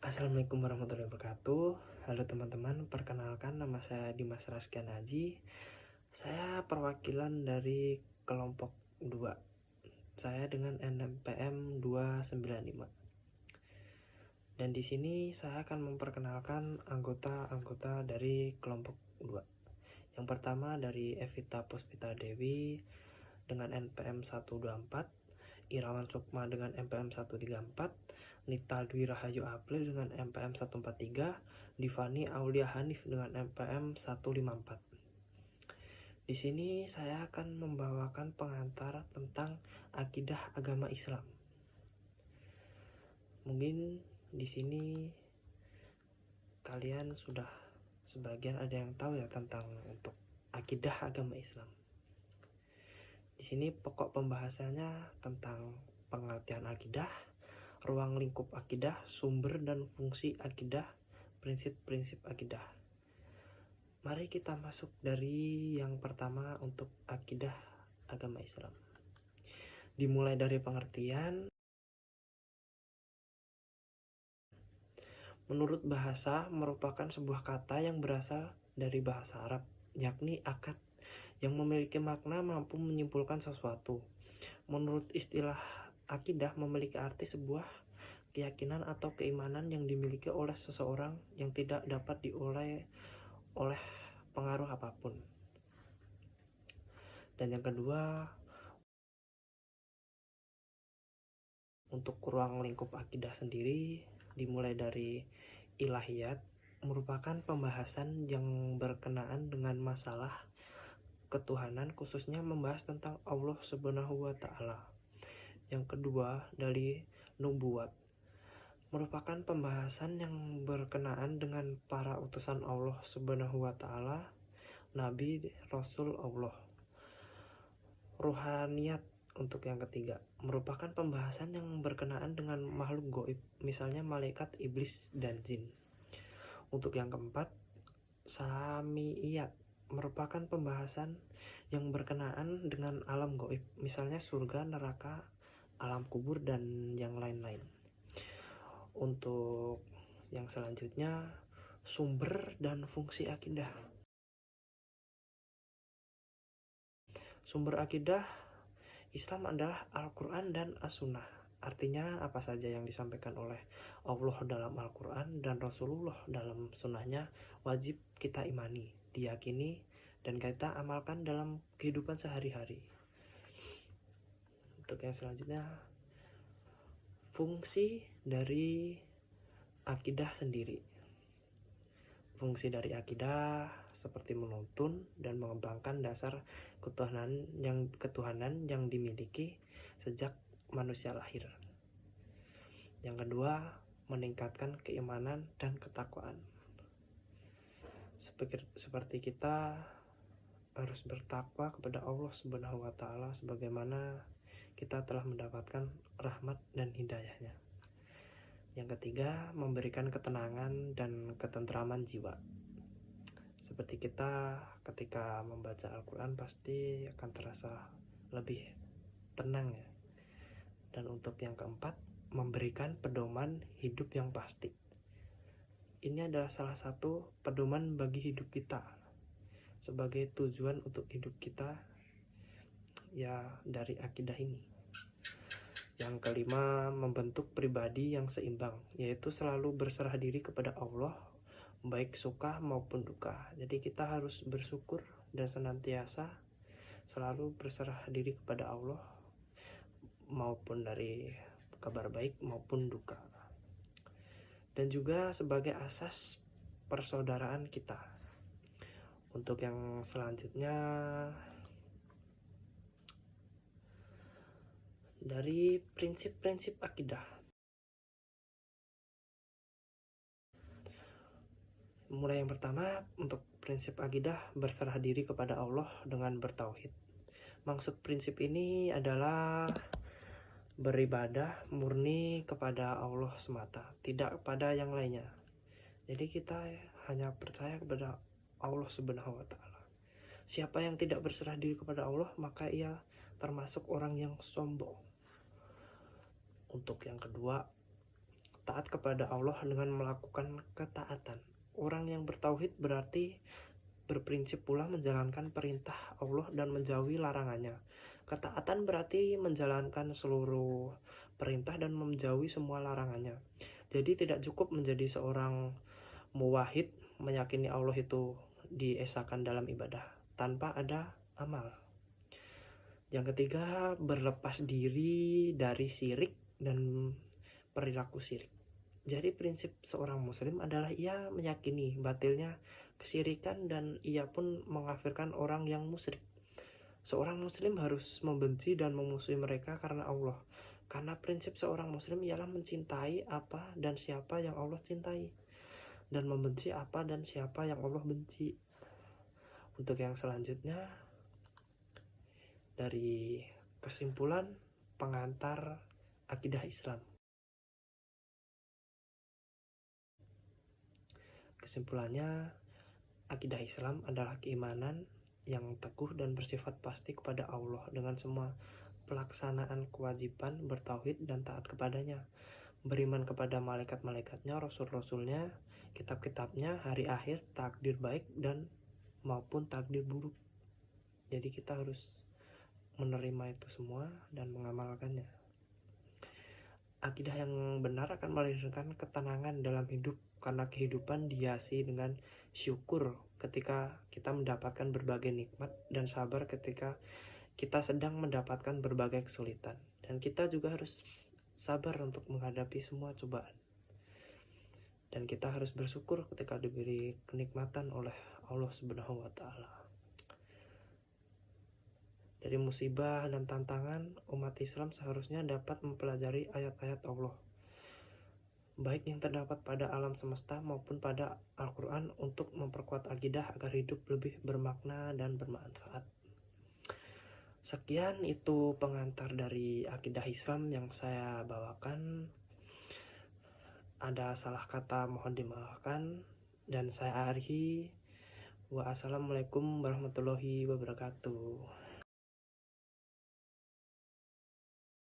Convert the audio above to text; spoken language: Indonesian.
Assalamualaikum warahmatullahi wabarakatuh. Halo teman-teman, perkenalkan nama saya Dimas Raskan Haji. Saya perwakilan dari kelompok 2. Saya dengan NPM 295. Dan di sini saya akan memperkenalkan anggota-anggota dari kelompok 2. Yang pertama dari Evita Puspita Dewi dengan NPM 124, Irawan Sukma dengan NPM 134, Nita Dwi Rahayu April dengan NPM 143, Divani Aulia Hanif dengan NPM 154. Di sini saya akan membawakan pengantar tentang akidah agama Islam. Mungkin di sini kalian sudah sebagian ada yang tahu ya tentang untuk akidah agama Islam. Di sini pokok pembahasannya tentang pengertian akidah, ruang lingkup akidah, sumber dan fungsi akidah, prinsip-prinsip akidah. Mari kita masuk dari yang pertama untuk akidah agama Islam. Dimulai dari pengertian. Menurut bahasa merupakan sebuah kata yang berasal dari bahasa Arab, yakni akad, yang memiliki makna mampu menyimpulkan sesuatu. Menurut istilah akidah memiliki arti sebuah keyakinan atau keimanan yang dimiliki oleh seseorang yang tidak dapat dioleh oleh pengaruh apapun. Dan yang kedua, untuk ruang lingkup akidah sendiri dimulai dari ilahiyat, merupakan pembahasan yang berkenaan dengan masalah ketuhanan, khususnya membahas tentang Allah Subhanahu wa Ta'ala. Yang kedua, dari nubuat, merupakan pembahasan yang berkenaan dengan para utusan Allah Subhanahu wa Ta'ala, Nabi, Rasul Allah. Ruhaniyat untuk yang ketiga, merupakan pembahasan yang berkenaan dengan makhluk gaib, misalnya malaikat, iblis, dan jin. Untuk yang keempat, samiyat, merupakan pembahasan yang berkenaan dengan alam gaib, misalnya surga, neraka, alam kubur, dan yang lain-lain. Untuk yang selanjutnya, sumber dan fungsi akidah. Sumber akidah Islam adalah Al-Quran dan As-Sunnah. Artinya apa saja yang disampaikan oleh Allah dalam Al-Quran dan Rasulullah dalam sunnahnya wajib kita imani, diyakini, dan kita amalkan dalam kehidupan sehari-hari. Untuk yang selanjutnya, fungsi dari akidah sendiri. Fungsi dari akidah seperti menuntun dan mengembangkan dasar ketuhanan yang dimiliki sejak manusia lahir. Yang kedua, meningkatkan keimanan dan ketakwaan. Seperti kita harus bertakwa kepada Allah Subhanahu wa Ta'ala sebagaimana kita telah mendapatkan rahmat dan hidayahnya. Yang ketiga, memberikan ketenangan dan ketentraman jiwa. Seperti kita ketika membaca Al-Quran pasti akan terasa lebih tenang ya. Dan untuk yang keempat, memberikan pedoman hidup yang pasti. Ini adalah salah satu pedoman bagi hidup kita, sebagai tujuan untuk hidup kita ya dari akidah ini. Yang kelima, membentuk pribadi yang seimbang, yaitu selalu berserah diri kepada Allah, baik suka maupun duka. Jadi kita harus bersyukur dan senantiasa selalu berserah diri kepada Allah, maupun dari kabar baik maupun duka. Dan juga sebagai asas persaudaraan kita. Untuk yang selanjutnya, dari prinsip-prinsip akidah. Mulai yang pertama, untuk prinsip akidah berserah diri kepada Allah dengan bertauhid. Maksud prinsip ini adalah beribadah murni kepada Allah semata, tidak pada yang lainnya. Jadi kita hanya percaya kepada Allah Subhanahu wa Ta'ala. Siapa yang tidak berserah diri kepada Allah, maka ia termasuk orang yang sombong. Untuk yang kedua, taat kepada Allah dengan melakukan ketaatan. Orang yang bertauhid berarti berprinsip pula menjalankan perintah Allah dan menjauhi larangannya. Ketaatan berarti menjalankan seluruh perintah dan menjauhi semua larangannya. Jadi tidak cukup menjadi seorang muwahhid, meyakini Allah itu diesakan dalam ibadah tanpa ada amal. Yang ketiga, berlepas diri dari syirik dan perilaku syirik. Jadi prinsip seorang muslim adalah ia meyakini batilnya kesyirikan dan ia pun mengkafirkan orang yang musyrik. Seorang muslim harus membenci dan memusuhi mereka karena Allah. Karena prinsip seorang muslim ialah mencintai apa dan siapa yang Allah cintai, dan membenci apa dan siapa yang Allah benci. Untuk yang selanjutnya, dari kesimpulan pengantar akidah Islam. Kesimpulannya, akidah Islam adalah keimanan yang teguh dan bersifat pasti kepada Allah dengan semua pelaksanaan kewajiban bertauhid dan taat kepadanya, beriman kepada malaikat-malaikatnya, rasul-rasulnya, kitab-kitabnya, hari akhir, takdir baik dan maupun takdir buruk. Jadi kita harus menerima itu semua dan mengamalkannya. Akidah yang benar akan melahirkan ketenangan dalam hidup, karena kehidupan dihiasi dengan syukur ketika kita mendapatkan berbagai nikmat dan sabar ketika kita sedang mendapatkan berbagai kesulitan. Dan kita juga harus sabar untuk menghadapi semua cobaan. Dan kita harus bersyukur ketika diberi kenikmatan oleh Allah Subhanahu wa Ta'ala. Dari musibah dan tantangan, umat Islam seharusnya dapat mempelajari ayat-ayat Allah, baik yang terdapat pada alam semesta maupun pada Al-Quran, untuk memperkuat akidah agar hidup lebih bermakna dan bermanfaat. Sekian itu pengantar dari akidah Islam yang saya bawakan. Ada salah kata mohon dimaafkan, dan saya akhiri. Wassalamualaikum warahmatullahi wabarakatuh.